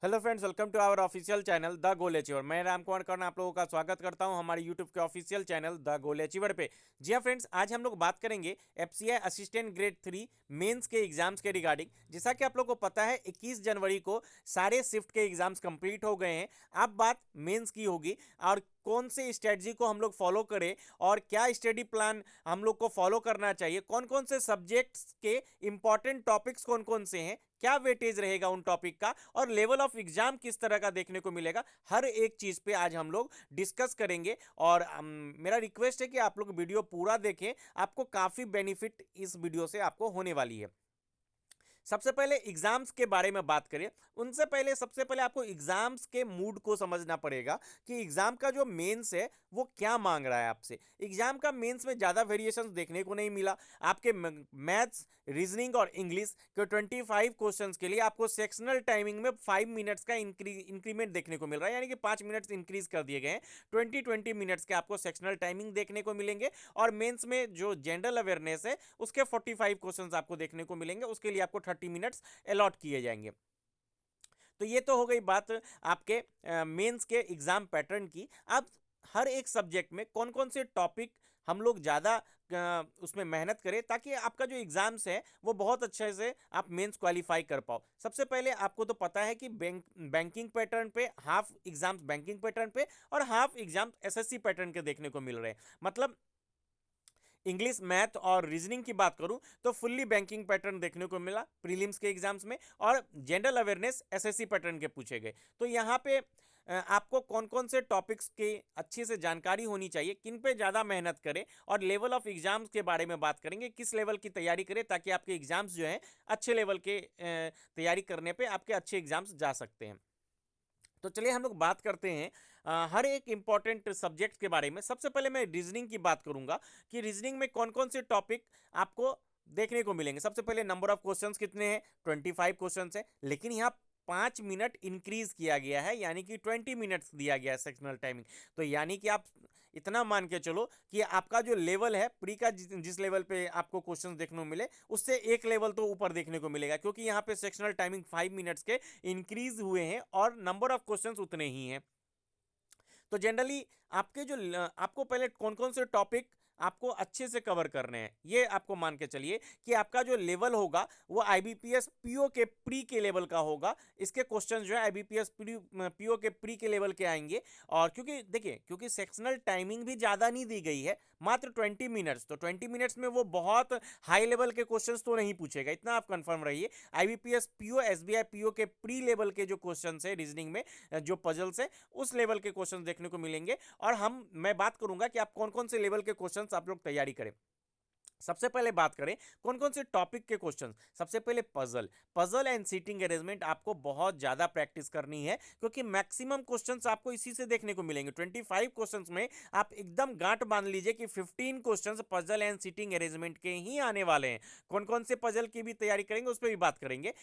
Hello friends, welcome to our official channel the goal achiever. मैं राम कुमार कर्ण आप लोगों का स्वागत करता हूं हमारे यूट्यूब के official channel the goal achiever पे। जी हाँ फ्रेंड्स, आज हम लोग बात करेंगे एफसीआई असिस्टेंट ग्रेड 3 मेंस के एग्जाम्स के रिगार्डिंग। जैसा कि आप लोग को पता है 21 जनवरी को सारे शिफ्ट के एग्जाम्स कंप्लीट हो गए हैं। अब बात मेंस की होगी और कौन से स्ट्रेटजी को हम लोग फॉलो करें और क्या स्टडी प्लान हम लोग को फॉलो करना चाहिए, कौन कौन से सब्जेक्ट्स के इंपॉर्टेंट टॉपिक्स कौन कौन से हैं, क्या वेटेज रहेगा उन टॉपिक का और लेवल ऑफ एग्जाम किस तरह का देखने को मिलेगा, हर एक चीज पे आज हम लोग डिस्कस करेंगे। और मेरा रिक्वेस्ट है कि आप लोग वीडियो पूरा देखें, आपको काफी बेनिफिट इस वीडियो से आपको होने वाली है। सबसे पहले एग्जाम्स के बारे में बात करें, उनसे पहले सबसे पहले आपको एग्जाम्स के मूड को समझना पड़ेगा कि एग्जाम का जो मेंस है वो क्या मांग रहा है आपसे। एग्जाम का मेंस में ज़्यादा वेरिएशंस देखने को नहीं मिला। आपके मैथ्स, रीजनिंग और इंग्लिश के 25 क्वेश्चंस के लिए आपको सेक्शनल टाइमिंग में 5 मिनट्स का इंक्रीमेंट देखने को मिल रहा है, यानी कि 5 मिनट्स इंक्रीज कर दिए गए हैं। 20 मिनट्स के आपको सेक्शनल टाइमिंग देखने को मिलेंगे। और मेंस में जो जनरल अवेयरनेस है उसके 45 क्वेश्चंस आपको देखने को मिलेंगे, उसके लिए आपको 30 मिनट्स अलॉट किए जाएंगे। तो ये तो हो गई बात आपके मेंस के एग्जाम पैटर्न की। अब हर एक सब्जेक्ट में कौन कौन से टॉपिक हम लोग ज़्यादा उसमें मेहनत करें ताकि आपका जो एग्जाम्स है वो बहुत अच्छे से आप मेंस क्वालिफाई कर पाओ। सबसे पहले आपको तो पता है कि बैंकिंग पैटर्न पे हाफ एग्जाम्स बैंकिंग पैटर्न पे और हाफ एग्जाम एसएससी पैटर्न के देखने को मिल रहे हैं। मतलब इंग्लिश, मैथ और रीजनिंग की बात करूं तो फुल्ली बैंकिंग पैटर्न देखने को मिला प्रीलिम्स के एग्जाम्स में, और जनरल अवेयरनेस एसएससी पैटर्न के पूछे गए। तो यहाँ पे आपको कौन कौन से टॉपिक्स के अच्छे से जानकारी होनी चाहिए, किन पे ज़्यादा मेहनत करें, और लेवल ऑफ एग्जाम्स के बारे में बात करेंगे, किस लेवल की तैयारी करें ताकि आपके एग्जाम्स जो हैं अच्छे लेवल के तैयारी करने पे आपके अच्छे एग्जाम्स जा सकते हैं। तो चलिए हम लोग बात करते हैं हर एक इंपॉर्टेंट सब्जेक्ट के बारे में। सबसे पहले मैं रीजनिंग की बात करूंगा कि रीजनिंग में कौन कौन से टॉपिक आपको देखने को मिलेंगे। सबसे पहले नंबर ऑफ क्वेश्चंस कितने हैं, 25 क्वेश्चंस हैं, लेकिन यहाँ 5 मिनट इंक्रीज किया गया है, यानी कि 20 मिनट्स दिया गया है सेक्शनल टाइमिंग। तो यानी कि आप इतना मान के चलो कि आपका जो लेवल है प्री का, जिस लेवल पे आपको क्वेश्चंस देखने को मिले उससे एक लेवल तो ऊपर देखने को मिलेगा, क्योंकि यहाँ पे सेक्शनल टाइमिंग 5 मिनट्स के इंक्रीज हुए हैं और नंबर ऑफ क्वेश्चंस उतने ही हैं। तो जनरली आपके जो आपको पहले कौन कौन से टॉपिक आपको अच्छे से कवर करने हैं ये आपको मान के चलिए कि आपका जो लेवल होगा वो आईबीपीएस पीओ के प्री के लेवल का होगा। इसके क्वेश्चंस जो है आईबीपीएस पीओ के प्री के लेवल के आएंगे। और क्योंकि देखिए, क्योंकि सेक्शनल टाइमिंग भी ज़्यादा नहीं दी गई है, मात्र 20 मिनट्स, तो 20 मिनट्स में वो बहुत हाई लेवल के क्वेश्चंस तो नहीं पूछेगा, इतना आप कंफर्म रहिए। आईबीपीएस पीओ, एसबीआई पीओ के प्री लेवल के जो क्वेश्चंस है रीजनिंग में, जो पजल्स है, उस लेवल के क्वेश्चंस देखने को मिलेंगे। और मैं बात करूंगा कि आप कौन कौन से लेवल के क्वेश्चंस आप लोग तैयारी करें। सबसे पहले बात करें कौन कौन से टॉपिक के क्वेश्चन। सबसे पहले puzzle puzzle and seating arrangement आपको बहुत ज्यादा प्रैक्टिस करनी है, क्योंकि मैक्सिमम क्वेश्चंस आपको इसी से देखने को मिलेंगे। 25 क्वेश्चंस में आप एकदम गांठ बांध लीजिए कि 15 questions puzzle and seating arrangement के ही आने वाले हैं। कौन कौन से पजल की भी तैयारी करेंगे उस पर भी बात करेंगे।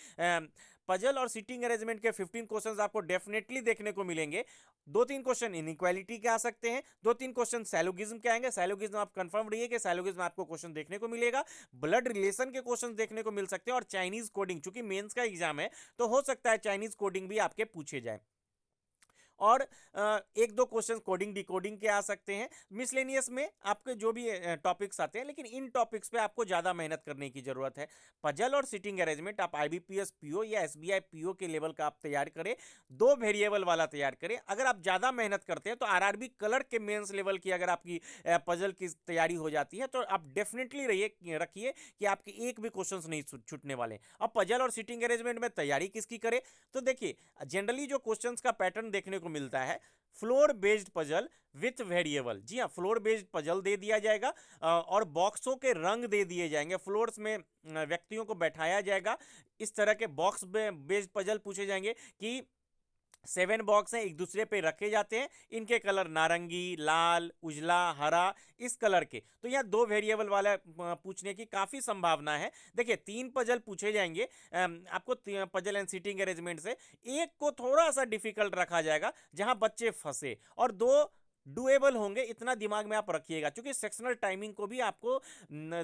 पजल और सीटिंग अरेंजमेंट के 15 क्वेश्चंस आपको डेफिनेटली देखने को मिलेंगे। 2-3 क्वेश्चन इनइक्वालिटी के आ सकते हैं, 2-3 क्वेश्चन सैलोगिज्म के आएंगे। सैलोगिज्म आप कंफर्म रहिए कि सैलोगिज्म आपको क्वेश्चन देखने को मिलेगा। ब्लड रिलेशन के क्वेश्चन देखने को मिल सकते हैं, और चाइनीज कोडिंग, चूंकि मेंस का एग्जाम है तो हो सकता है चाइनीज कोडिंग भी आपके पूछे जाए। और एक दो क्वेश्चन कोडिंग डिकोडिंग के आ सकते हैं। मिसलेनियस में आपके जो भी टॉपिक्स आते हैं, लेकिन इन टॉपिक्स पे आपको ज़्यादा मेहनत करने की ज़रूरत है। पजल और सिटिंग अरेंजमेंट आप आईबीपीएस पीओ या एसबीआई पीओ के लेवल का आप तैयार करें, दो वेरिएबल वाला तैयार करें। अगर आप ज़्यादा मेहनत करते हैं तो आरआरबी क्लर्क के मेंस लेवल की अगर आपकी पजल की तैयारी हो जाती है तो आप डेफिनेटली रखिए कि आपके एक भी क्वेश्चन नहीं छूटने वाले। अब पजल और सिटिंग अरेंजमेंट में तैयारी किसकी करें, तो देखिए जनरली जो क्वेश्चंस का पैटर्न देखने को मिलता है, floor based puzzle with variable. जी हाँ, फ्लोर बेस्ड पजल दे दिया जाएगा और बॉक्सों के रंग दे दिए जाएंगे। फ्लोर्स में व्यक्तियों को बैठाया जाएगा। इस तरह के बॉक्स बेस्ड पजल पूछे जाएंगे कि 7 बॉक्स हैं, एक दूसरे पे रखे जाते हैं, इनके कलर नारंगी, लाल, उजला, हरा, इस कलर के। तो यहाँ दो वेरिएबल वाला पूछने की काफ़ी संभावना है। देखिए 3 पजल पूछे जाएंगे आपको पजल एंड सीटिंग अरेंजमेंट से। एक को थोड़ा सा डिफिकल्ट रखा जाएगा जहां बच्चे फंसे, और दो डुएबल होंगे, इतना दिमाग में आप रखिएगा, क्योंकि सेक्शनल टाइमिंग को भी आपको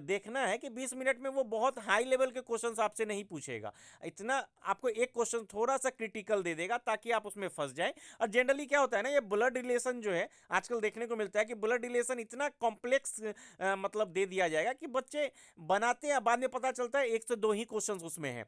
देखना है कि 20 मिनट में वो बहुत हाई लेवल के क्वेश्चंस आपसे नहीं पूछेगा। इतना आपको एक क्वेश्चन थोड़ा सा क्रिटिकल दे देगा ताकि आप उसमें फंस जाएं। और जनरली क्या होता है ना, ये ब्लड रिलेशन जो है आजकल देखने को मिलता है कि ब्लड रिलेशन इतना कॉम्प्लेक्स मतलब दे दिया जाएगा कि बच्चे बनाते हैं, बाद में पता चलता है एक से दो ही क्वेश्चंस उसमें है।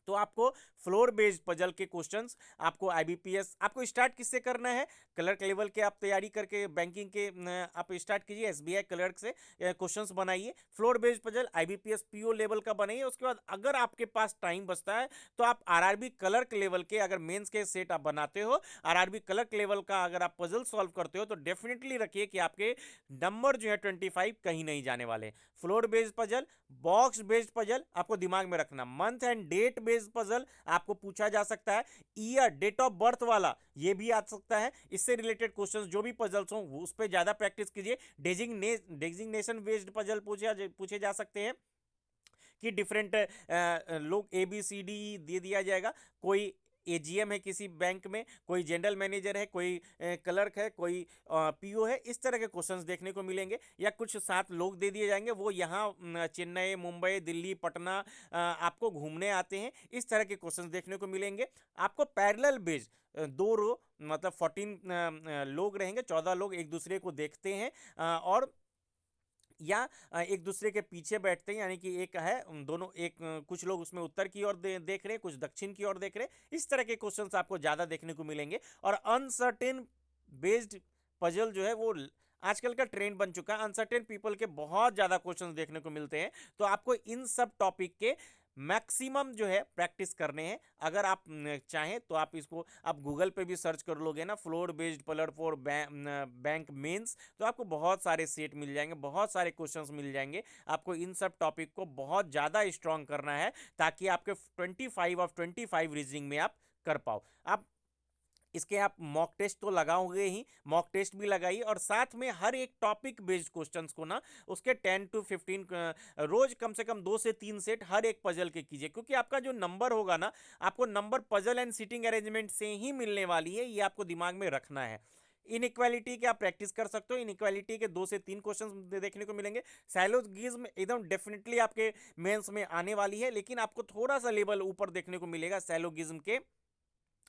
तो आपको फ्लोर बेस्ड पजल के क्वेश्चंस, आपको आईबीपीएस, आपको स्टार्ट किससे करना है, क्लर्क लेवल के आप तैयारी करके बैंकिंग के आप स्टार्ट कीजिए, एसबीआई क्लर्क से क्वेश्चंस बनाइए, floor based puzzle IBPS PO level का बनाइए। उसके बाद अगर आपके पास टाइम बचता है तो आप आरआरबी क्लर्क लेवल के, अगर मेंस के सेट आप बनाते हो, आरआरबी क्लर्क लेवल का अगर आप पजल सॉल्व करते हो, तो डेफिनेटली रखिए कि आपके नंबर जो है 25 कहीं नहीं जाने वाले। Floor based puzzle, box based puzzle आपको दिमाग में रखना, month and date based puzzle आपको पूछा जा सकता है, ईयर डेट ऑफ बर्थ वाला ये भी आ सकता है। इससे रिलेटेड क्वेश्चंस जो भी पजल्स हो उस पर ज्यादा प्रैक्टिस कीजिए। डेजिग्नेशन बेस्ड पजल पूछे जा सकते हैं कि डिफरेंट लोग ए बी सी डी दे दिया जाएगा, कोई एजीएम है किसी बैंक में, कोई जनरल मैनेजर है, कोई क्लर्क है, कोई पीओ है, इस तरह के क्वेश्चंस देखने को मिलेंगे। या कुछ 7 लोग दे दिए जाएंगे, वो यहाँ चेन्नई, मुंबई, दिल्ली, पटना आपको घूमने आते हैं, इस तरह के क्वेश्चंस देखने को मिलेंगे। आपको पैरेलल बेस्ड 2 रो मतलब 14 लोग रहेंगे, 14 लोग एक दूसरे को देखते हैं और या एक दूसरे के पीछे बैठते हैं, यानी कि एक है दोनों, एक कुछ लोग उसमें उत्तर की ओर देख रहे हैं, कुछ दक्षिण की ओर देख रहे हैं, इस तरह के क्वेश्चंस आपको ज़्यादा देखने को मिलेंगे। और अनसर्टेन बेस्ड पजल जो है वो आजकल का ट्रेंड बन चुका है, अनसर्टेन पीपल के बहुत ज़्यादा क्वेश्चंस देखने को मिलते हैं। तो आपको इन सब टॉपिक के मैक्सिमम जो है प्रैक्टिस करने हैं। अगर आप चाहें तो आप इसको आप गूगल पे भी सर्च कर लोगे ना, floor based puzzle for bank mains, तो आपको बहुत सारे सेट मिल जाएंगे, बहुत सारे क्वेश्चंस मिल जाएंगे। आपको इन सब टॉपिक को बहुत ज़्यादा स्ट्रॉन्ग करना है ताकि आपके 25 ऑफ 25 रीजनिंग में आप कर पाओ। आप इसके आप मॉक टेस्ट तो लगाओगे ही, मॉक टेस्ट भी लगाइए, और साथ में हर एक टॉपिक बेस्ड क्वेश्चंस को ना उसके 10 to 15 रोज कम से कम 2 से 3 सेट हर एक पजल के कीजिए, क्योंकि आपका जो नंबर होगा ना, आपको number puzzle and seating arrangement से ही मिलने वाली है, ये आपको दिमाग में रखना है। इनइक्वालिटी के आप प्रैक्टिस कर सकते हो, इनइक्वालिटी के 2 से 3 क्वेश्चंस देखने को मिलेंगे। सैलोगिज्म एकदम डेफिनेटली आपके मेंस में आने वाली है, लेकिन आपको थोड़ा सा लेवल ऊपर देखने को मिलेगा सैलोगिज्म के,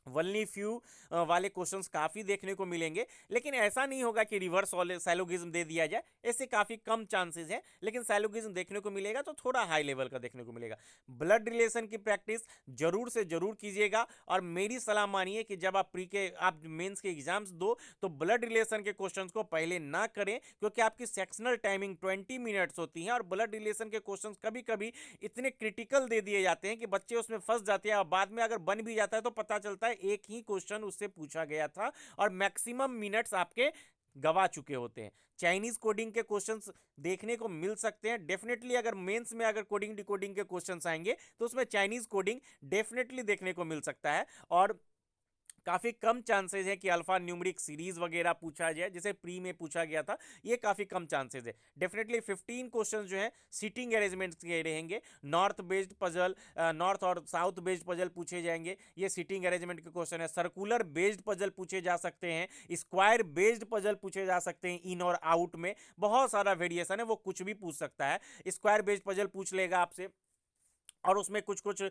वनली फ्यू वाले क्वेश्चंस काफ़ी देखने को मिलेंगे। लेकिन ऐसा नहीं होगा कि रिवर्स वाले सैलोगिज्म दे दिया जाए, ऐसे काफ़ी कम चांसेस हैं, लेकिन सैलोगिज्म देखने को मिलेगा तो थोड़ा हाई लेवल का देखने को मिलेगा। ब्लड रिलेशन की प्रैक्टिस जरूर से जरूर कीजिएगा, और मेरी सलाह मानिए कि जब आप आप मेंस के एग्जाम्स दो तो ब्लड रिलेशन के क्वेश्चंस को पहले ना करें, क्योंकि आपकी सेक्शनल टाइमिंग 20 मिनट्स होती है, और ब्लड रिलेशन के क्वेश्चंस कभी कभी इतने क्रिटिकल दे दिए जाते हैं कि बच्चे उसमें फंस जाते हैं, और बाद में अगर बन भी जाता है तो पता चलता है एक ही क्वेश्चन उससे पूछा गया था, और मैक्सिमम मिनट्स आपके गवा चुके होते हैं। चाइनीज कोडिंग के क्वेश्चंस देखने को मिल सकते हैं डेफिनेटली, अगर मेंस में अगर कोडिंग डिकोडिंग के क्वेश्चंस आएंगे तो उसमें चाइनीज कोडिंग डेफिनेटली देखने को मिल सकता है। और काफ़ी कम चांसेस है कि अल्फा न्यूमरिक सीरीज वगैरह पूछा जाए, जैसे प्री में पूछा गया था, ये काफ़ी कम चांसेस है। डेफिनेटली 15 क्वेश्चन जो है सीटिंग अरेंजमेंट के रहेंगे, नॉर्थ बेस्ड पजल, नॉर्थ और साउथ बेस्ड पजल पूछे जाएंगे, ये सीटिंग अरेंजमेंट के क्वेश्चन है। सर्कुलर बेस्ड पजल पूछे जा सकते हैं, स्क्वायर बेस्ड पजल पूछे जा सकते हैं, इन और आउट में बहुत सारा वेरिएशन है, वो कुछ भी पूछ सकता है। स्क्वायर बेस्ड पजल पूछ लेगा आपसे, और उसमें कुछ कुछ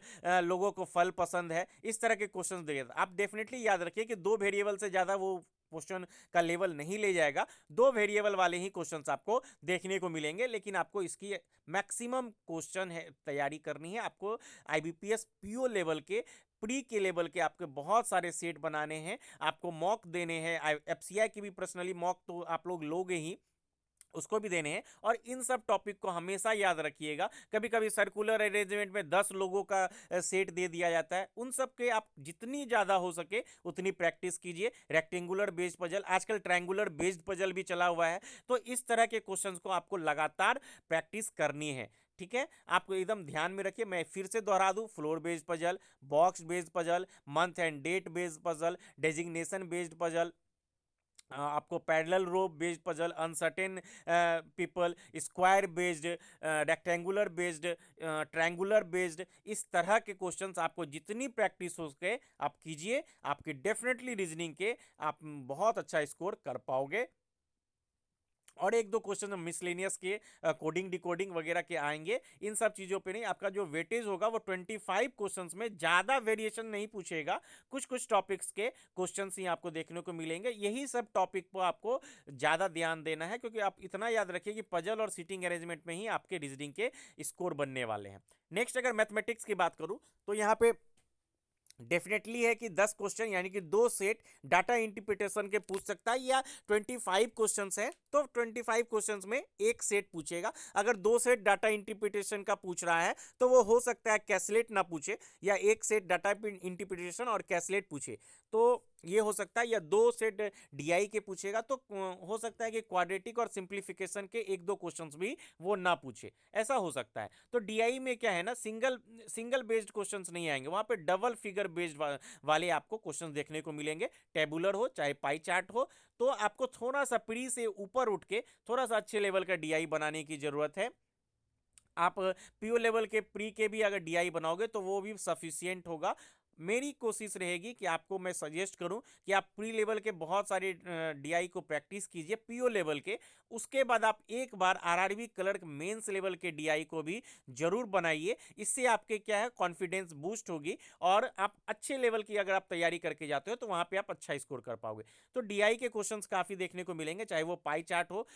लोगों को फल पसंद है, इस तरह के क्वेश्चन देगा। आप डेफिनेटली याद रखिए कि 2 वेरिएबल से ज़्यादा वो क्वेश्चन का लेवल नहीं ले जाएगा, 2 वेरिएबल वाले ही क्वेश्चंस आपको देखने को मिलेंगे। लेकिन आपको इसकी मैक्सिमम क्वेश्चन है तैयारी करनी है, आपको आईबीपीएस पीओ लेवल के, प्री के लेवल के आपके बहुत सारे सेट बनाने हैं, आपको मॉक देने हैं, एफसीआई की भी पर्सनली मॉक तो आप लोग लोगे ही, उसको भी देने हैं। और इन सब टॉपिक को हमेशा याद रखिएगा। कभी कभी सर्कुलर अरेंजमेंट में 10 लोगों का सेट दे दिया जाता है, उन सब के आप जितनी ज़्यादा हो सके उतनी प्रैक्टिस कीजिए। रेक्टेंगुलर बेस्ड पजल, आजकल ट्रायंगुलर बेस्ड पजल भी चला हुआ है, तो इस तरह के क्वेश्चंस को आपको लगातार प्रैक्टिस करनी है। ठीक है, आपको एकदम ध्यान में रखिए। मैं फिर से दोहरा दूं, floor based puzzle, box based puzzle, month and date based puzzle, designation based puzzle, आपको parallel row based puzzle, uncertain people, square based, rectangular based, triangular based, इस तरह के क्वेश्चंस आपको जितनी प्रैक्टिस हो सके आप कीजिए, आपकी डेफिनेटली रीजनिंग के आप बहुत अच्छा स्कोर कर पाओगे। और एक दो क्वेश्चन मिसलेनियस के कोडिंग डिकोडिंग वगैरह के आएंगे, इन सब चीज़ों पे नहीं। आपका जो वेटेज होगा वो 25 क्वेश्चंस में, ज़्यादा वेरिएशन नहीं पूछेगा, कुछ कुछ टॉपिक्स के क्वेश्चंस ही आपको देखने को मिलेंगे। यही सब टॉपिक पर आपको ज़्यादा ध्यान देना है, क्योंकि आप इतना याद रखिए कि पजल और सीटिंग अरेंजमेंट में ही आपके रीजनिंग के स्कोर बनने वाले हैं। नेक्स्ट अगर मैथमेटिक्स की बात करूँ तो यहाँ पे डेफिनेटली है कि 10 क्वेश्चन यानी कि 2 सेट डाटा इंटरप्रिटेशन के पूछ सकता है, या 25 क्वेश्चंस हैं तो 25 क्वेश्चंस में एक सेट पूछेगा। अगर 2 सेट डाटा इंटरप्रिटेशन का पूछ रहा है तो वो हो सकता है कैसलेट ना पूछे, या एक सेट डाटा इंटरप्रिटेशन और कैसलेट पूछे, तो ये हो सकता है। या 2 सेट डीआई के पूछेगा तो हो सकता है कि क्वाड्रेटिक और सिंप्लीफिकेशन के एक दो क्वेश्चंस भी वो ना पूछे, ऐसा हो सकता है। तो डीआई में क्या है ना, सिंगल सिंगल बेस्ड क्वेश्चंस नहीं आएंगे, वहां पे डबल फिगर बेस्ड वाले आपको क्वेश्चंस देखने को मिलेंगे। टेबुलर हो चाहे पाई चार्ट हो, तो आपको थोड़ा सा प्री से ऊपर उठ के थोड़ा सा अच्छे लेवल का डीआई बनाने की जरूरत है। आप पीओ लेवल के प्री के भी अगर डीआई बनाओगे तो वो भी सफिशियंट होगा। मेरी कोशिश रहेगी कि आपको मैं सजेस्ट करूं कि आप प्री लेवल के बहुत सारे डीआई को प्रैक्टिस कीजिए पीओ लेवल के, उसके बाद आप एक बार आरआरबी क्लर्क मेंस लेवल के डीआई को भी जरूर बनाइए। इससे आपके क्या है, कॉन्फिडेंस बूस्ट होगी, और आप अच्छे लेवल की अगर आप तैयारी करके जाते हो तो वहां पे आप अच्छा स्कोर कर पाओगे। तो डीआई के क्वेश्चंस काफी देखने को मिलेंगे, चाहे वो पाई चार्ट हो,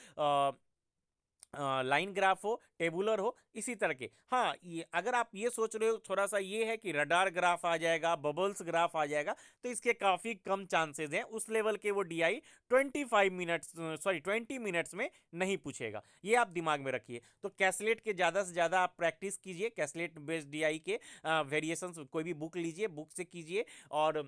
लाइन ग्राफ हो, टेबुलर हो, इसी तरह के। हाँ, ये अगर आप ये सोच रहे हो थोड़ा सा ये है कि रडार ग्राफ आ जाएगा, बबल्स ग्राफ आ जाएगा, तो इसके काफ़ी कम चांसेस हैं। उस लेवल के वो डीआई 20 मिनट्स में नहीं पूछेगा, ये आप दिमाग में रखिए। तो कैसलेट के ज़्यादा से ज़्यादा आप प्रैक्टिस कीजिए, कैसलेट बेस्ड डीआई के वेरिएशंस कोई भी बुक लीजिए, बुक से कीजिए। और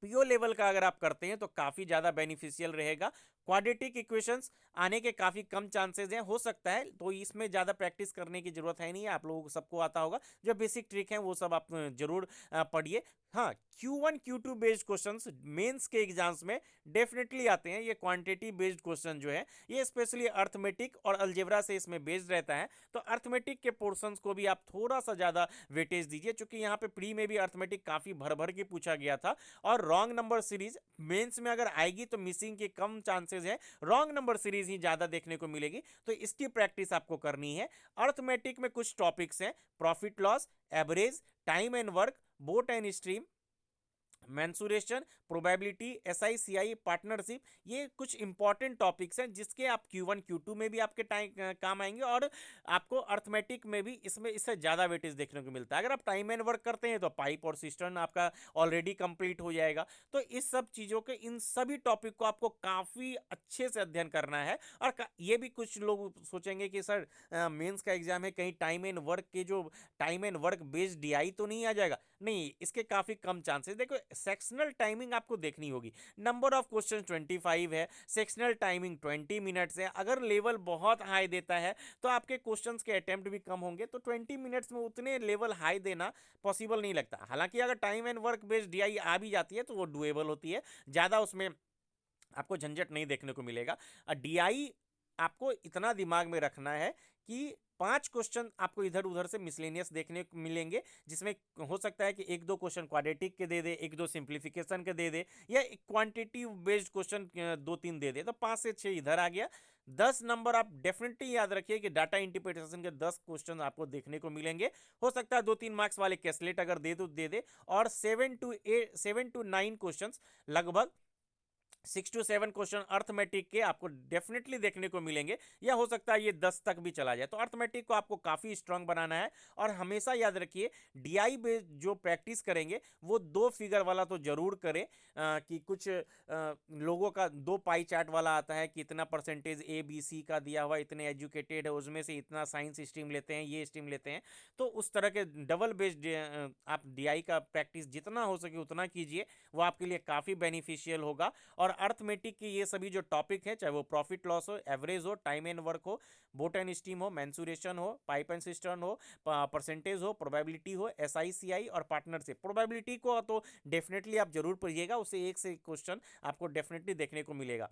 पीओ लेवल का अगर आप करते हैं तो काफ़ी ज़्यादा बेनिफिशियल रहेगा। क्वाड्रेटिक इक्वेशंस आने के काफ़ी कम चांसेस हैं, हो सकता है, तो इसमें ज़्यादा प्रैक्टिस करने की ज़रूरत है नहीं, आप लोगों को सबको आता होगा। जो बेसिक ट्रिक हैं वो सब आप जरूर पढ़िए। हाँ, Q1 Q2 based questions mains के एग्जाम्स में डेफिनेटली आते हैं। ये क्वांटिटी बेस्ड क्वेश्चन जो है, ये स्पेशली अर्थमेटिक और अलजेब्रा से इसमें बेस्ड रहता है। तो अर्थमेटिक के पोर्शंस को भी आप थोड़ा सा ज़्यादा वेटेज दीजिए, क्योंकि यहाँ पे प्री में भी अर्थमेटिक काफ़ी भर भर के पूछा गया था। और रॉन्ग नंबर सीरीज मेंस में अगर आएगी तो मिसिंग के कम चांसेस है, रॉन्ग नंबर सीरीज ही ज़्यादा देखने को मिलेगी, तो इसकी प्रैक्टिस आपको करनी है। अर्थमेटिक में कुछ टॉपिक्स हैं, profit loss, average, time and work, boat and stream, mensuration, probability, SI CI, partnership, ये कुछ इंपॉर्टेंट टॉपिक्स हैं जिसके आप Q1 Q2 में भी आपके टाइम काम आएंगे, और आपको अर्थमेटिक में भी इसमें इससे ज़्यादा वेटेज देखने को मिलता है। अगर आप टाइम एंड वर्क करते हैं तो पाइप और सिस्टर्न आपका ऑलरेडी कंप्लीट हो जाएगा। तो इस सब चीज़ों के, इन सभी टॉपिक को आपको काफ़ी अच्छे से अध्ययन करना है। और ये भी कुछ लोग सोचेंगे कि सर मेंस का एग्जाम है, कहीं टाइम एंड वर्क के जो time and work based DI तो नहीं आ जाएगा। नहीं, इसके काफ़ी कम चांसेस। देखो, सेक्शनल टाइमिंग आपको देखनी होगी, नंबर ऑफ क्वेश्चन 25 है, सेक्शनल टाइमिंग 20 मिनट्स है। अगर लेवल बहुत हाई देता है तो आपके क्वेश्चंस के अटेम्प्ट भी कम होंगे, तो 20 मिनट्स में उतने लेवल हाई देना पॉसिबल नहीं लगता। हालांकि अगर time and work based DI आ भी जाती है तो वो डुएबल होती है, ज़्यादा उसमें आपको झंझट नहीं देखने को मिलेगा। डीआई आपको इतना दिमाग में रखना है कि 5 क्वेश्चन आपको इधर उधर से मिसलेनियस देखने को मिलेंगे, जिसमें हो सकता है कि एक दो क्वेश्चन क्वाड्रेटिक के दे दे, एक दो सिंप्लीफिकेशन के दे दे, या क्वांटिटी बेस्ड क्वेश्चन 2-3 दे दे, तो 5 से 6 इधर आ गया। 10 नंबर आप डेफिनेटली याद रखिए कि डाटा इंटरप्रिटेशन के 10 क्वेश्चन आपको देखने को मिलेंगे। हो सकता है 2-3 मार्क्स वाले कैसलेट अगर दे दो दे दे, और 7 to 9 क्वेश्चन, लगभग 6 to 7 क्वेश्चन अर्थमेटिक के आपको डेफिनेटली देखने को मिलेंगे, या हो सकता है ये 10 तक भी चला जाए। तो अर्थमेटिक को आपको काफ़ी स्ट्रांग बनाना है। और हमेशा याद रखिए, डीआई बेस्ड जो प्रैक्टिस करेंगे वो 2 फिगर वाला तो जरूर करें। कि कुछ लोगों का 2 पाई चार्ट वाला आता है कि इतना परसेंटेज ABC का दिया हुआ, इतने एजुकेटेड है, उसमें से इतना साइंस स्ट्रीम लेते हैं, ये स्ट्रीम लेते हैं। तो उस तरह के डबल बेस्ड आप डीआई का प्रैक्टिस जितना हो सके उतना कीजिए, वो आपके लिए काफ़ी बेनिफिशियल होगा। और अर्थमेटिक के ये सभी जो टॉपिक है, चाहे वो प्रॉफिट लॉस हो, एवरेज हो, टाइम एंड वर्क हो, बोट एंड स्टीम हो, मैंसुरेशन हो, पाइप एंड सिस्टर्न हो, परसेंटेज हो, प्रोबेबिलिटी हो, SICI और पार्टनरशिप। प्रोबेबिलिटी को तो डेफिनेटली आप जरूर पढ़िएगा, उससे एक से एक क्वेश्चन आपको डेफिनेटली देखने को मिलेगा।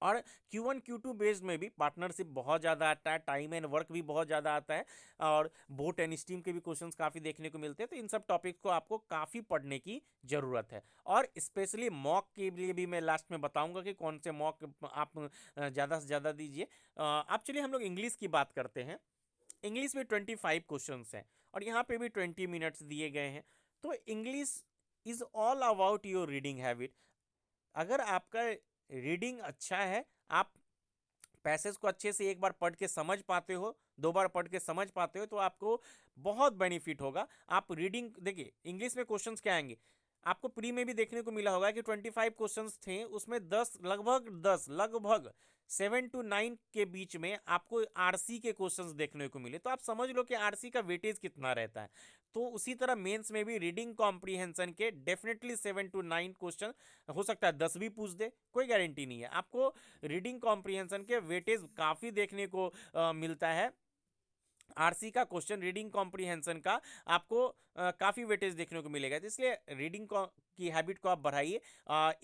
और Q1 Q2 बेस्ड में भी पार्टनरशिप बहुत ज़्यादा आता है, टाइम एंड वर्क भी बहुत ज़्यादा आता है, और बोट एंड स्टीम के भी क्वेश्चंस काफ़ी देखने को मिलते हैं। तो इन सब टॉपिक को आपको काफ़ी पढ़ने की ज़रूरत है। और स्पेशली मॉक के लिए भी मैं लास्ट में बताऊंगा कि कौन से मॉक आप ज़्यादा से ज़्यादा दीजिए। अब चलिए हम लोग इंग्लिश की बात करते हैं। इंग्लिश में 25 क्वेश्चन हैं और यहाँ पे भी 20 मिनट्स दिए गए हैं। तो English is all about your reading habit. अगर आपका रीडिंग अच्छा है, आप पैसेज को अच्छे से एक बार पढ़ के समझ पाते हो, दो बार पढ़ के समझ पाते हो, तो आपको बहुत बेनिफिट होगा। आप रीडिंग देखिए, इंग्लिश में क्वेश्चंस क्या आएंगे, आपको प्री में भी देखने को मिला होगा कि 25 क्वेश्चंस थे, उसमें 10 लगभग 7 to 9 के बीच में आपको आरसी के क्वेश्चंस देखने को मिले। तो आप समझ लो कि आरसी का वेटेज कितना रहता है। तो उसी तरह मेंस में भी रीडिंग कॉम्प्रीहेंशन के डेफिनेटली 7 to 9 क्वेश्चन, हो सकता है 10 भी पूछ दे, कोई गारंटी नहीं है। आपको रीडिंग कॉम्प्रीहेंशन के वेटेज काफ़ी देखने को मिलता है। आरसी का क्वेश्चन रीडिंग कॉम्प्रीहेंशन का आपको काफ़ी वेटेज देखने को मिलेगा। तो इसलिए रीडिंग की हैबिट को आप बढ़ाइए।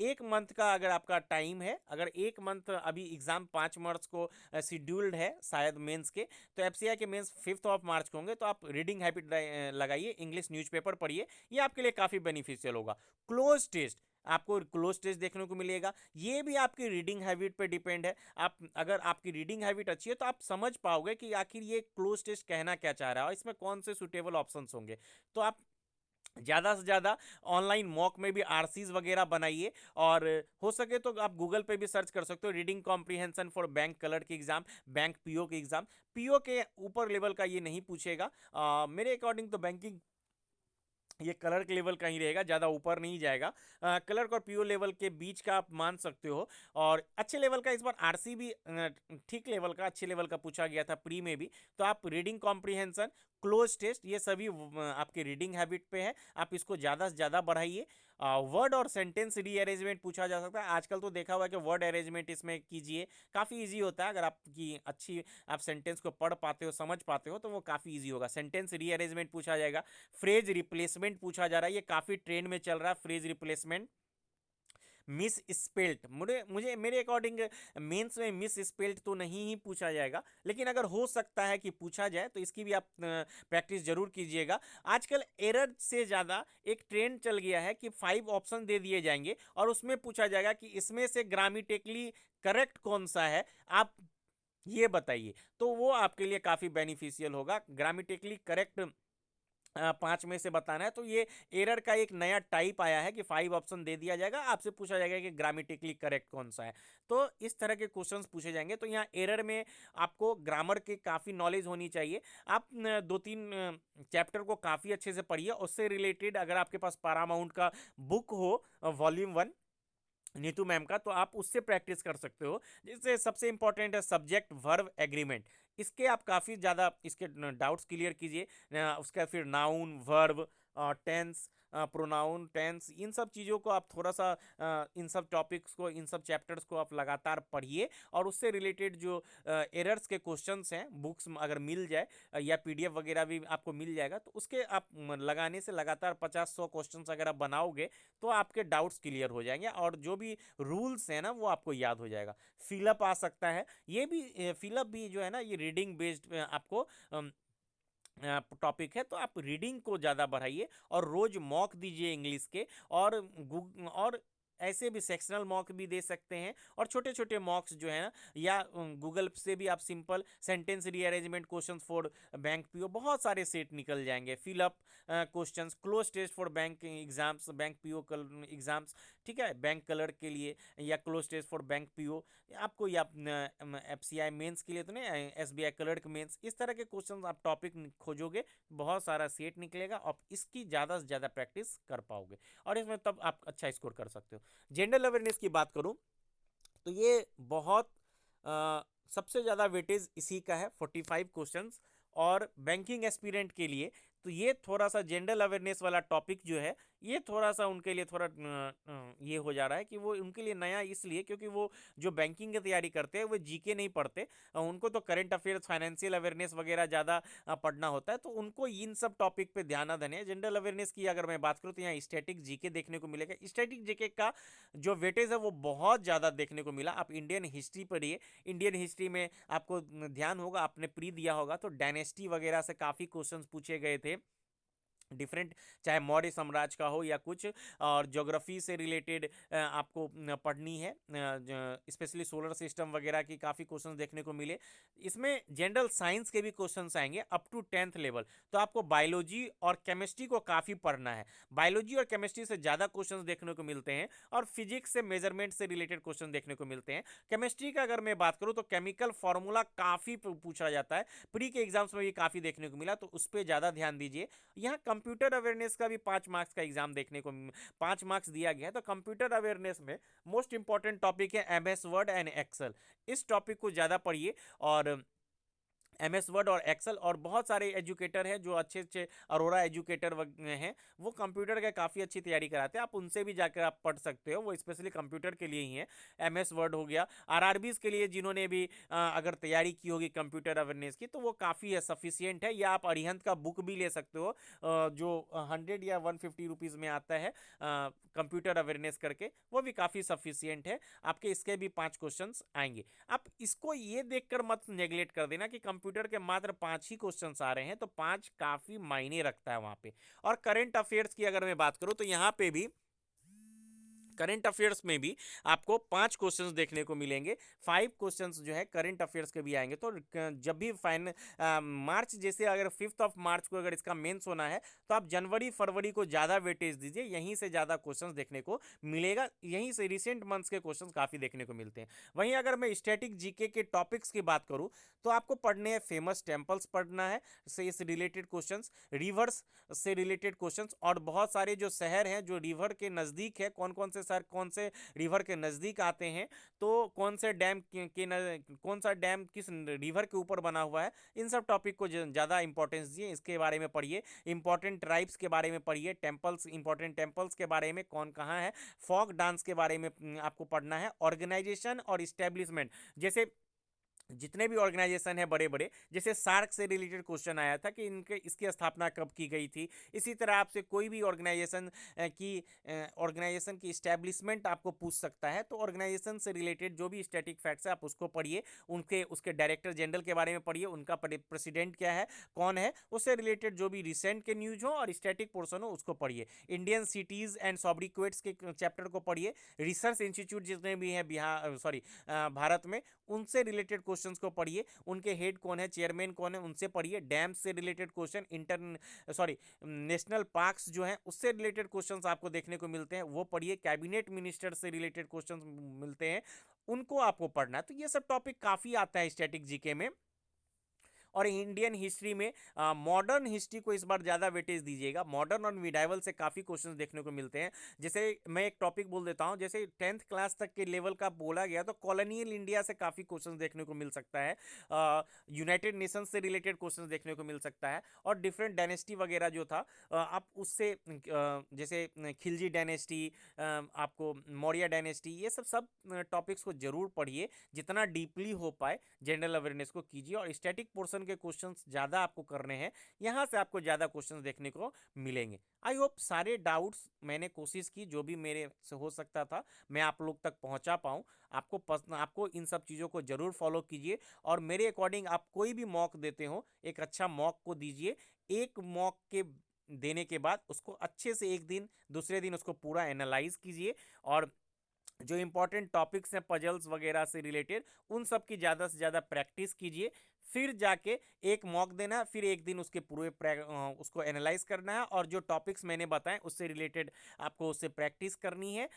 एक मंथ का अगर आपका टाइम है, अगर एक मंथ, अभी एग्ज़ाम 5 मार्च को शेड्यूल्ड है शायद मेंस के, तो एफसीआई के मेंस 5 मार्च को होंगे। तो आप रीडिंग हैबिट लगाइए, इंग्लिश न्यूज़पेपर पढ़िए, ये आपके लिए काफ़ी बेनिफिशियल होगा। क्लोज टेस्ट, आपको क्लोज टेस्ट देखने को मिलेगा, ये भी आपकी रीडिंग हैबिट पे डिपेंड है। आप अगर आपकी रीडिंग हैबिट अच्छी है तो आप समझ पाओगे कि आखिर ये क्लोज टेस्ट कहना क्या चाह रहा है और इसमें कौन से सुटेबल ऑप्शंस होंगे। तो आप ज़्यादा से ज़्यादा ऑनलाइन मॉक में भी आरसीज वगैरह बनाइए, और हो सके तो आप गूगल पे भी सर्च कर सकते हो reading comprehension for bank clerk के एग्जाम, बैंक पीओ के एग्जाम। पीओ के ऊपर लेवल का ये नहीं पूछेगा, मेरे अकॉर्डिंग तो बैंकिंग ये कलर के लेवल का ही रहेगा, ज़्यादा ऊपर नहीं जाएगा। कलर और पीओ लेवल के बीच का आप मान सकते हो। और अच्छे लेवल का इस बार आरसी भी ठीक लेवल का, अच्छे लेवल का पूछा गया था प्री में भी। तो आप रीडिंग कॉम्प्रीहेंशन, क्लोज टेस्ट, ये सभी आपके रीडिंग हैबिट पे है, आप इसको ज़्यादा से ज़्यादा बढ़ाइए। वर्ड और सेंटेंस रीअरेंजमेंट पूछा जा सकता है, आजकल तो देखा हुआ है कि वर्ड अरेंजमेंट इसमें कीजिए, काफ़ी ईजी होता है। अगर आपकी अच्छी, आप सेंटेंस को पढ़ पाते हो, समझ पाते हो, तो वो काफ़ी ईजी होगा। सेंटेंस रीअरेंजमेंट पूछा जाएगा। फ्रेज रिप्लेसमेंट पूछा जा रहा है, ये काफ़ी ट्रेंड में चल रहा है फ्रेज रिप्लेसमेंट। मिस स्पेल्ट, मुझे मुझे मेरे अकॉर्डिंग मेंस में मिस स्पेल्ट तो नहीं ही पूछा जाएगा, लेकिन अगर हो सकता है कि पूछा जाए तो इसकी भी आप प्रैक्टिस जरूर कीजिएगा। आजकल एरर से ज़्यादा एक ट्रेंड चल गया है कि 5 ऑप्शन दे दिए जाएंगे और उसमें पूछा जाएगा कि इसमें से ग्रामेटिकली करेक्ट कौन सा है, आप ये बताइए। तो वो आपके लिए काफ़ी बेनिफिशियल होगा। ग्रामेटिकली करेक्ट 5 में से बताना है, तो ये एरर का एक नया टाइप आया है कि 5 ऑप्शन दे दिया जाएगा, आपसे पूछा जाएगा कि ग्रामेटिकली करेक्ट कौन सा है। तो इस तरह के क्वेश्चंस पूछे जाएंगे। तो यहाँ एरर में आपको ग्रामर की काफ़ी नॉलेज होनी चाहिए। आप 2-3 चैप्टर को काफ़ी अच्छे से पढ़िए, उससे रिलेटेड अगर आपके पास पारामाउंट का बुक हो वॉल्यूम 1 नीतू मैम का, तो आप उससे प्रैक्टिस कर सकते हो। जिससे सबसे इंपॉर्टेंट है सब्जेक्ट वर्ब एग्रीमेंट, इसके आप काफ़ी ज़्यादा इसके डाउट्स क्लियर कीजिए। उसका फिर noun, verb, tense, pronoun, tense, इन सब चीज़ों को आप थोड़ा सा इन सब टॉपिक्स को, इन सब चैप्टर्स को आप लगातार पढ़िए। और उससे रिलेटेड जो एरर्स के क्वेश्चंस हैं, बुक्स अगर मिल जाए या पीडीएफ वगैरह भी आपको मिल जाएगा, तो उसके आप लगाने से लगातार 50-100 क्वेश्चंस अगर आप बनाओगे तो आपके डाउट्स क्लियर हो जाएंगे और जो भी रूल्स हैं ना वो आपको याद हो जाएगा। फिलअप आ सकता है, ये भी फिलअप भी जो है ना, ये रीडिंग बेस्ड आपको टॉपिक है। तो आप रीडिंग को ज़्यादा बढ़ाइए और रोज़ मॉक दीजिए इंग्लिश के, और ऐसे भी सेक्शनल मॉक भी दे सकते हैं, और छोटे छोटे मॉक्स जो है ना, या गूगल से भी आप simple sentence rearrangement questions for bank PO, बहुत सारे सेट निकल जाएंगे। Fill up questions, close test for bank exams, bank PO exams, ठीक है, बैंक कलर के लिए, या close test for bank PO आपको, या एफसीआई मेंस के लिए तो नहीं, एसबीआई क्लर्क मेंस, इस तरह के क्वेश्चंस आप टॉपिक खोजोगे, बहुत सारा सेट निकलेगा और इसकी ज़्यादा से ज़्यादा प्रैक्टिस कर पाओगे, और इसमें तब आप अच्छा स्कोर कर सकते हो। जनरल अवेयरनेस की बात करूं तो ये बहुत सबसे ज़्यादा वेटेज इसी का है, 45 क्वेश्चंस। और बैंकिंग एस्पिरेंट के लिए तो ये थोड़ा सा जनरल अवेयरनेस वाला टॉपिक जो है ये थोड़ा सा उनके लिए थोड़ा ये हो जा रहा है कि वो उनके लिए नया इसलिए क्योंकि वो जो बैंकिंग की तैयारी करते हैं वो जीके नहीं पढ़ते, उनको तो करंट अफेयर्स फाइनेंशियल अवेयरनेस वगैरह ज़्यादा पढ़ना होता है, तो उनको इन सब टॉपिक पे ध्यान न देने। जनरल अवेयरनेस की अगर मैं बात करूँ तो यहाँ स्टैटिक जीके देखने को मिलेगा। स्टैटिक जीके का जो वेटेज है वो बहुत ज़्यादा देखने को मिला। आप इंडियन हिस्ट्री पढ़िए, इंडियन हिस्ट्री में आपको ध्यान होगा, आपने प्री दिया होगा तो डायनेस्टी वगैरह से काफ़ी क्वेश्चंस पूछे गए थे डिफरेंट, चाहे मौर्य साम्राज्य का हो या कुछ, और ज्योग्राफी से रिलेटेड आपको पढ़नी है, स्पेशली सोलर सिस्टम वगैरह की काफ़ी क्वेश्चंस देखने को मिले। इसमें जनरल साइंस के भी क्वेश्चंस आएंगे अप टू 10th लेवल, तो आपको बायोलॉजी और केमिस्ट्री को काफ़ी पढ़ना है। बायोलॉजी और केमिस्ट्री से ज़्यादा क्वेश्चंस देखने को मिलते हैं और फिजिक्स से मेजरमेंट से रिलेटेड क्वेश्चन देखने को मिलते हैं। केमिस्ट्री का अगर मैं बात करूँ तो केमिकल फार्मूला काफ़ी पूछा जाता है, प्री के एग्जाम्स में भी काफ़ी देखने को मिला, तो उस पर ज़्यादा ध्यान दीजिए। यहाँ कंप्यूटर अवेयरनेस का भी 5 मार्क्स का एग्जाम देखने को 5 मार्क्स दिया गया है, तो कंप्यूटर अवेयरनेस में मोस्ट इंपॉर्टेंट टॉपिक है एमएस वर्ड एंड एक्सेल। इस टॉपिक को ज़्यादा पढ़िए, और एमएस वर्ड और एक्सेल, और बहुत सारे एजुकेटर हैं जो अच्छे अच्छे अरोरा एजुकेटर हैं, वो कंप्यूटर का काफ़ी अच्छी तैयारी कराते हैं, आप उनसे भी जाकर आप पढ़ सकते हो, वो स्पेशली कंप्यूटर के लिए ही है। एमएस वर्ड हो गया, आरआरबीज के लिए जिन्होंने भी अगर तैयारी की होगी कंप्यूटर अवेयरनेस की तो वो काफ़ी है, सफिशियंट है, या आप अरिहंत का बुक भी ले सकते हो जो 100 या 150 रुपीज़ में आता है कंप्यूटर अवेयरनेस करके, वो भी काफ़ी सफिशियंट है। आपके इसके भी 5 क्वेश्चन आएंगे। आप इसको ये देखकर मत नेग्लेक्ट कर देना कि कंप्यूटर के मात्र 5 ही क्वेश्चंस आ रहे हैं, तो 5 काफी मायने रखता है वहां पे। और करंट अफेयर्स की अगर मैं बात करूं तो यहाँ पे भी करंट अफेयर्स में भी आपको 5 क्वेश्चंस देखने को मिलेंगे। 5 क्वेश्चंस जो है करंट अफेयर्स के भी आएंगे। तो जब भी मार्च, जैसे अगर 5 मार्च को अगर इसका मेंस होना है तो आप जनवरी फरवरी को ज़्यादा वेटेज दीजिए, यहीं से ज़्यादा क्वेश्चंस देखने को मिलेगा, यहीं से रिसेंट मंथ्स के क्वेश्चंस काफ़ी देखने को मिलते हैं। वहीं अगर मैं स्टैटिक जीके के टॉपिक्स की बात करूँ तो आपको पढ़ने हैं फेमस टेम्पल्स पढ़ना है, से इस रिलेटेड क्वेश्चंस, रिवर्स से रिलेटेड क्वेश्चंस, और बहुत सारे जो शहर हैं जो रिवर के नज़दीक है, कौन कौन से शहर कौन से रिवर के नज़दीक आते हैं, तो कौन से डैम कौन सा डैम किस रिवर के ऊपर बना हुआ है, इन सब टॉपिक को ज़्यादा इंपॉर्टेंस दिए, इसके बारे में पढ़िए। इंपॉर्टेंट ट्राइब्स के बारे में पढ़िए, टेम्पल्स, इंपॉर्टेंट टेम्पल्स के बारे में कौन कहाँ है, फोक डांस के बारे में आपको पढ़ना है, ऑर्गेनाइजेशन और इस्टेब्लिशमेंट, जैसे जितने भी ऑर्गेनाइजेशन है बड़े बड़े, जैसे सार्क से रिलेटेड क्वेश्चन आया था कि इनके इसकी स्थापना कब की गई थी, इसी तरह आपसे कोई भी ऑर्गेनाइजेशन की इस्टेब्लिशमेंट आपको पूछ सकता है, तो ऑर्गेनाइजेशन से रिलेटेड जो भी स्टैटिक फैक्ट्स है आप उसको पढ़िए, उनके उसके डायरेक्टर जनरल के बारे में पढ़िए, उनका प्रेसिडेंट क्या है, कौन है, उससे रिलेटेड जो भी रिसेंट के न्यूज हो और स्टैटिक पोर्सन हो उसको पढ़िए। इंडियन सिटीज़ एंड सॉब्रिक्वेट्स के चैप्टर को पढ़िए। रिसर्च इंस्टीट्यूट जितने भी हैं भारत में, उनसे रिलेटेड क्वेश्चंस को पढ़िए, उनके हेड कौन है, चेयरमैन कौन है, उनसे पढ़िए। डैम से रिलेटेड क्वेश्चन, नेशनल पार्क्स जो हैं उससे रिलेटेड क्वेश्चंस आपको देखने को मिलते हैं, वो पढ़िए। कैबिनेट मिनिस्टर से रिलेटेड क्वेश्चंस मिलते हैं, उनको आपको पढ़ना है। तो ये सब टॉपिक काफ़ी आता है स्टैटिक जीके में। और इंडियन हिस्ट्री में मॉडर्न हिस्ट्री को इस बार ज़्यादा वेटेज दीजिएगा, मॉडर्न और मिडाइवल से काफ़ी क्वेश्चंस देखने को मिलते हैं। जैसे मैं एक टॉपिक बोल देता हूँ, जैसे 10th क्लास तक के लेवल का बोला गया तो कॉलोनियल इंडिया से काफ़ी क्वेश्चंस देखने को मिल सकता है, यूनाइटेड नेशन से रिलेटेड क्वेश्चंस देखने को मिल सकता है, और डिफरेंट डायनेस्टी वगैरह जो था आप उससे जैसे खिलजी डायनेस्टी, आपको मौर्य डायनेस्टी, ये सब टॉपिक्स को जरूर पढ़िए, जितना डीपली हो पाए जनरल अवेयरनेस को कीजिए। और स्टैटिक पोर्शन के क्वेश्चंस ज़्यादा आपको करने हैं, यहाँ से आपको ज़्यादा क्वेश्चंस देखने को मिलेंगे। आई होप सारे डाउट्स मैंने कोशिश की जो भी मेरे से हो सकता था मैं आप लोग तक पहुँचा पाऊँ। आपको इन सब चीज़ों को ज़रूर फॉलो कीजिए, और मेरे अकॉर्डिंग आप कोई भी मॉक देते हो एक अच्छा मॉक को दीजिए। एक मॉक के देने के बाद उसको अच्छे से एक दिन दूसरे दिन उसको पूरा एनालाइज कीजिए, और जो इंपॉर्टेंट टॉपिक्स हैं पजल्स वगैरह से रिलेटेड, उन सब की ज़्यादा से ज़्यादा प्रैक्टिस कीजिए। फिर जाके एक मॉक देना, फिर एक दिन उसके पूरे उसको एनालाइज करना है, और जो टॉपिक्स मैंने बताएं उससे रिलेटेड आपको उससे प्रैक्टिस करनी है।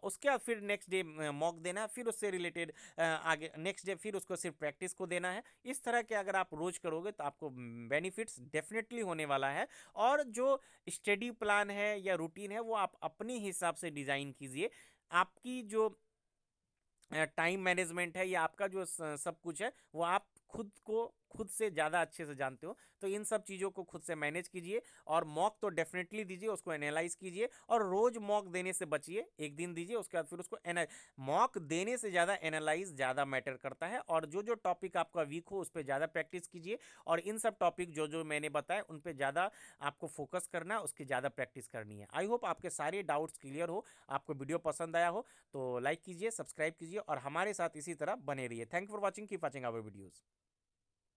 उसके बाद फिर नेक्स्ट डे मॉक देना है, फिर उससे रिलेटेड आगे नेक्स्ट डे फिर उसको सिर्फ प्रैक्टिस को देना है। इस तरह के अगर आप रोज करोगे तो आपको बेनिफिट्स डेफिनेटली होने वाला है। और जो स्टडी प्लान है या रूटीन है वो आप अपने हिसाब से डिज़ाइन कीजिए। आपकी जो टाइम मैनेजमेंट है या आपका जो सब कुछ है वो आप खुद से ज़्यादा अच्छे से जानते हो, तो इन सब चीज़ों को खुद से मैनेज कीजिए और मॉक तो डेफिनेटली दीजिए, उसको एनालाइज कीजिए और रोज मॉक देने से बचिए। एक दिन दीजिए, उसके बाद फिर उसको मॉक देने से ज़्यादा एनालाइज ज़्यादा मैटर करता है। और जो जो टॉपिक आपका वीक हो उस पर ज़्यादा प्रैक्टिस कीजिए और इन सब टॉपिक जो जो मैंने बताया उन पर ज़्यादा आपको फोकस करना है, उसकी ज़्यादा प्रैक्टिस करनी है। आई होप आपके सारे डाउट्स क्लियर हो, आपको वीडियो पसंद आया हो तो लाइक कीजिए, सब्सक्राइब कीजिए और हमारे साथ इसी तरह बने रहिए। Thank for watching, keep watching our videos.